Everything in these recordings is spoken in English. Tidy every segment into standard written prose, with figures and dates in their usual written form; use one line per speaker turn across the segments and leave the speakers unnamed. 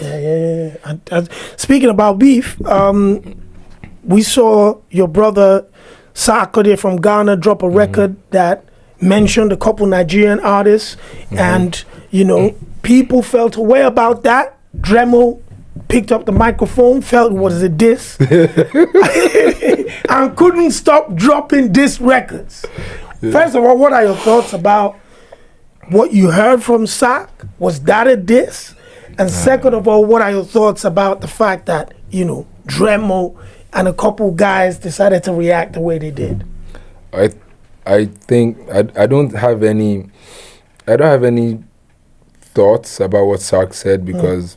Yeah. And speaking about beef, we saw your brother Sarkodie from Ghana drop a record that mentioned a couple Nigerian artists, and people felt a way about that. Dremel picked up the microphone, felt it was a diss, and couldn't stop dropping diss records. First of all, what are your thoughts about what you heard from Sark? Was that a diss? And second of all, what are your thoughts about the fact that, Dremel and a couple guys decided to react the way they did?
I think I don't have any thoughts about what Sark said, because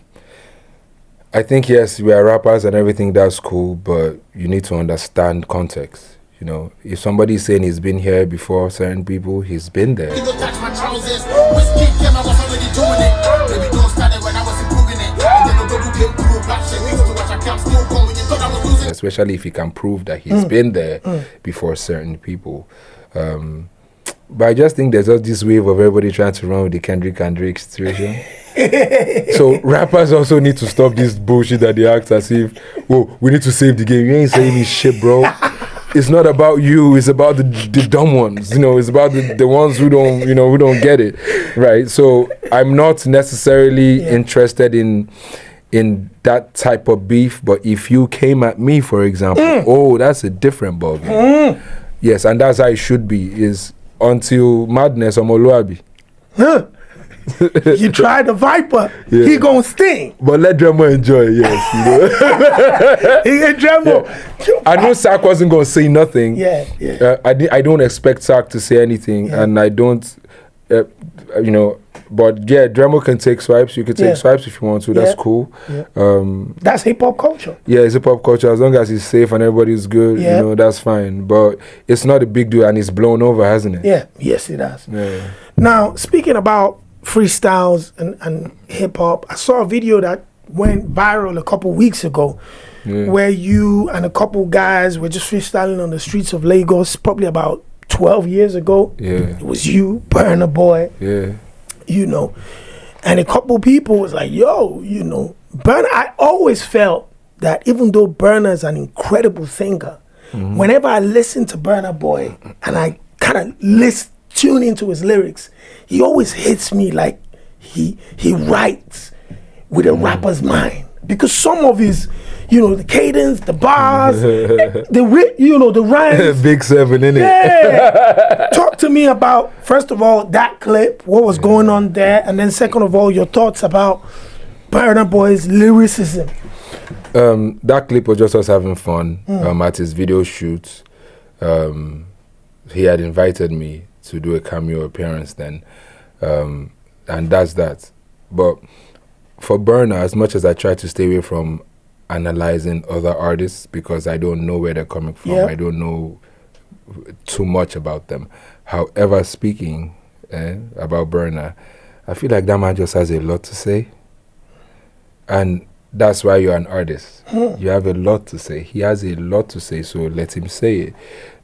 I think, yes, we are rappers and everything, that's cool, but you need to understand context. If somebody is saying he's been here before certain people, he's been there. Especially if he can prove that he's been there before certain people. But I just think there's just this wave of everybody trying to run with the Kendrick and Drake situation. So rappers also need to stop this bullshit that they act as if, we need to save the game. You ain't saving shit, bro. It's not about you. It's about the dumb ones. It's about the ones who don't, who don't get it, right? So I'm not necessarily interested in that type of beef. But if you came at me, for example, that's a different ballgame. Yes, and that's how it should be. Is until madness or Moluabi.
You try the Viper, he gonna sting.
But let Dremel enjoy, yes.
Dremel.
I know Sark wasn't gonna say nothing.
Yeah.
I don't expect Sark to say anything, and I don't, But Dremel can take swipes. You can take swipes if you want to. That's cool.
That's hip hop culture.
Yeah, it's hip hop culture. As long as it's safe and everybody's good, that's fine. But it's not a big deal, and it's blown over, hasn't it?
Yeah. Yes, it has.
Yeah.
Now, speaking about freestyles and hip hop, I saw a video that went viral a couple weeks ago, where you and a couple guys were just freestyling on the streets of Lagos, probably about 12 years ago.
Yeah.
It was you, Burnaboy.
Yeah.
And a couple people was like, Burna. I always felt that even though Burna is an incredible singer, whenever I listen to Burnaboy and I kind of tune into his lyrics, he always hits me like he writes with a rapper's mind. Because some of his, the cadence, the bars, the rhymes.
Big 7, innit?
Yeah. Talk to me about, first of all, that clip, what was going on there, and then second of all, your thoughts about Burna Boy's lyricism.
That clip was just us having fun at his video shoot. He had invited me to do a cameo appearance then, and that's that. But for Burna, as much as I try to stay away from analyzing other artists because I don't know where they're coming from, I don't know too much about them. However, speaking about Burna, I feel like that man just has a lot to say, and that's why you're an artist. You have a lot to say. He has a lot to say, so let him say it.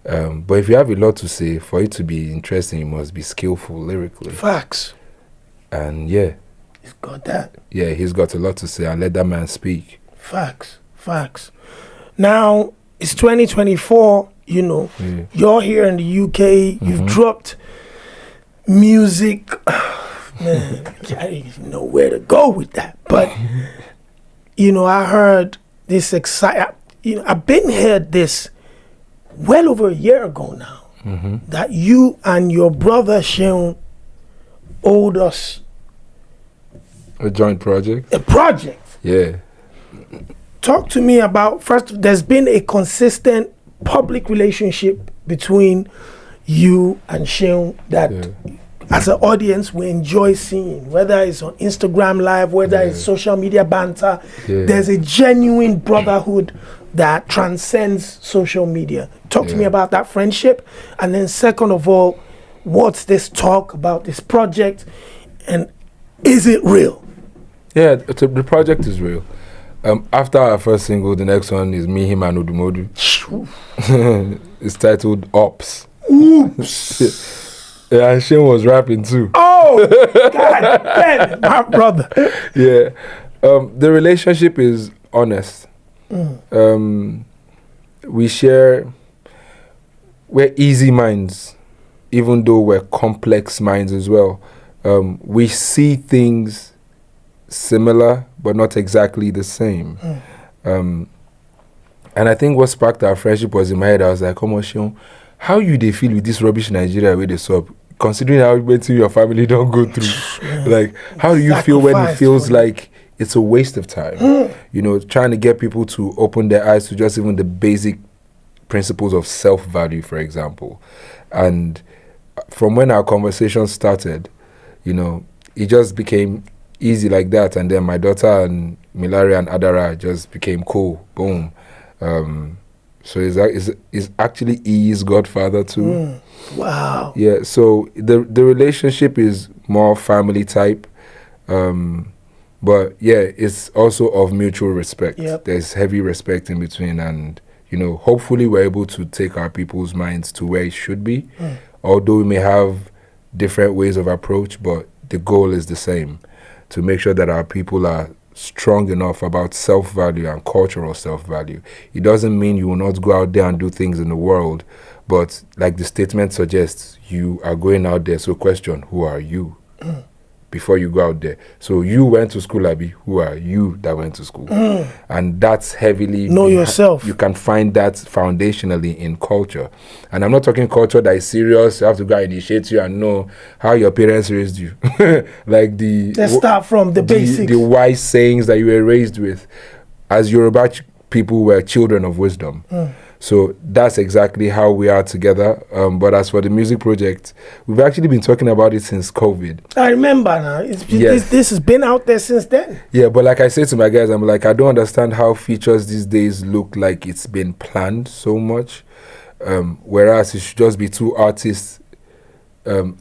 But if you have a lot to say, for it to be interesting, you must be skillful lyrically.
Facts.
And
he's got that.
Yeah, he's got a lot to say, and let that man speak.
Facts. Now, it's 2024, you're here in the UK, you've dropped music. Man, I don't even know where to go with that. But, I heard this I've been heard this well over a year ago now, that you and your brother Seun owed us
a joint project.
A project.
Yeah.
Talk to me about, first, there's been a consistent public relationship between you and Seun that as an audience we enjoy seeing, whether it's on Instagram Live, whether it's social media banter. There's a genuine brotherhood that transcends social media. Talk to me about that friendship. And then second of all, what's this talk about this project, and is it real?
Yeah, the project is real. After our first single, the next one is Me, Him and Odumodu. It's titled Ops.
Oops.
Yeah, and Seun was rapping too.
Oh, God damn it, my brother.
Yeah. The relationship is honest. We're easy minds, even though we're complex minds as well. We see things similar, but not exactly the same. And I think what sparked our friendship was in my head. I was like, come on, Seun, how you they feel with this rubbish Nigeria with the sub? Considering how many your family don't go through. Like, how do you feel when it feels like it's a waste of time? You know, trying to get people to open their eyes to just even the basic principles of self-value, for example. And from when our conversation started, you know, it just became easy like that. And then my daughter and Milari and Adara just became cool. Boom. So is actually E's godfather too.
Wow.
Yeah, so the relationship is more family type. But yeah, it's also of mutual respect.
Yep.
There's heavy respect in between, and you know, hopefully we're able to take our people's minds to where it should be. Although we may have different ways of approach, but the goal is the same, to make sure that our people are strong enough about self-value and cultural self-value. It doesn't mean you will not go out there and do things in the world, but like the statement suggests, you are going out there, so question, who are you? Before you go out there. So you went to school, Abi. Who are you that went to school? And that's heavily...
Know yourself.
You can find that foundationally in culture. And I'm not talking culture that is serious. You have to go and initiate you and know how your parents raised you. Like
Let's start from the basics.
The wise sayings that you were raised with. As Yoruba people were children of wisdom. So that's exactly how we are together. But as for the music project, we've actually been talking about it since COVID.
I remember now. This has been out there since then.
Yeah, but like I say to my guys, I'm like, I don't understand how features these days look like it's been planned so much. Whereas it should just be two artists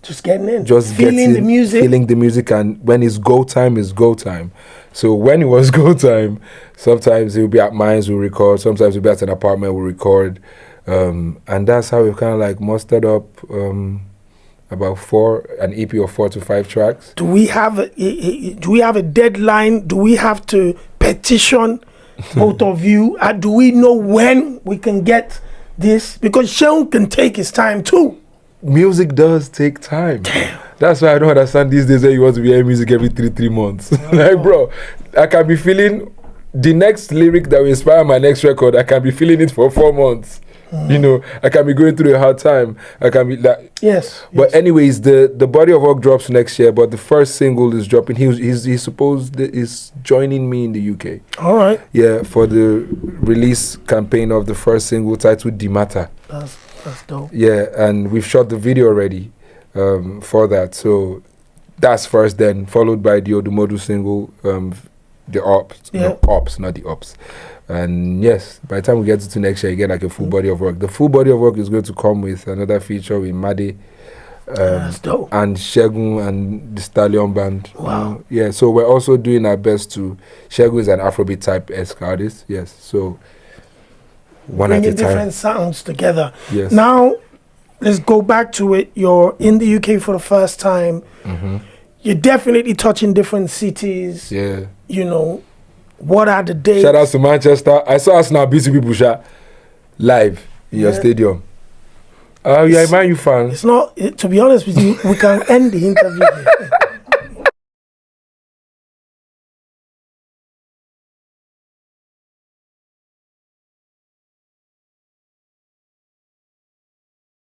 just getting in.
Just
feeling the music.
Feeling the music, and when it's go time, it's go time. So when it was go time, sometimes he'll be at mines, we'll record. Sometimes we'll be at an apartment, we'll record. And that's how we kind of like mustered up about an EP of 4 to 5 tracks.
Do we have a deadline? Do we have to petition both of you? Do we know when we can get this? Because Seun can take his time too.
Music does take time.
Damn.
That's why I don't understand these days where you want to be hearing music every 3 months. Like, bro, I can be feeling the next lyric that will inspire my next record. I can be feeling it for 4 months. You know, I can be going through a hard time. I can be like,
yes.
But anyways, the body of work drops next year. But the first single is dropping. He's supposed is joining me in the UK.
All right.
Yeah, for the release campaign of the first single titled "The Matter."
That's dope.
Yeah, and we've shot the video already for that. So that's first, then followed by the Odumodu single, the Ops.
Yeah.
No, Ops, not the Ops. And yes, by the time we get to next year, you get like a full body of work. The full body of work is going to come with another feature with Made,
that's dope.
and Segun and the Stallion Band.
Wow.
Yeah, so we're also doing our best to... Segun is an Afrobeat type-esque artist, yes. So one
Bringing
at a time.
different sounds together.
Yes.
Now, let's go back to it. You're in the UK for the first time. You're definitely touching different cities.
Yeah.
You know, what are the dates?
Shout out to Manchester. I saw us now busy people live in your stadium. You're a Man U fan.
It's not, to be honest with you, we can end the interview here.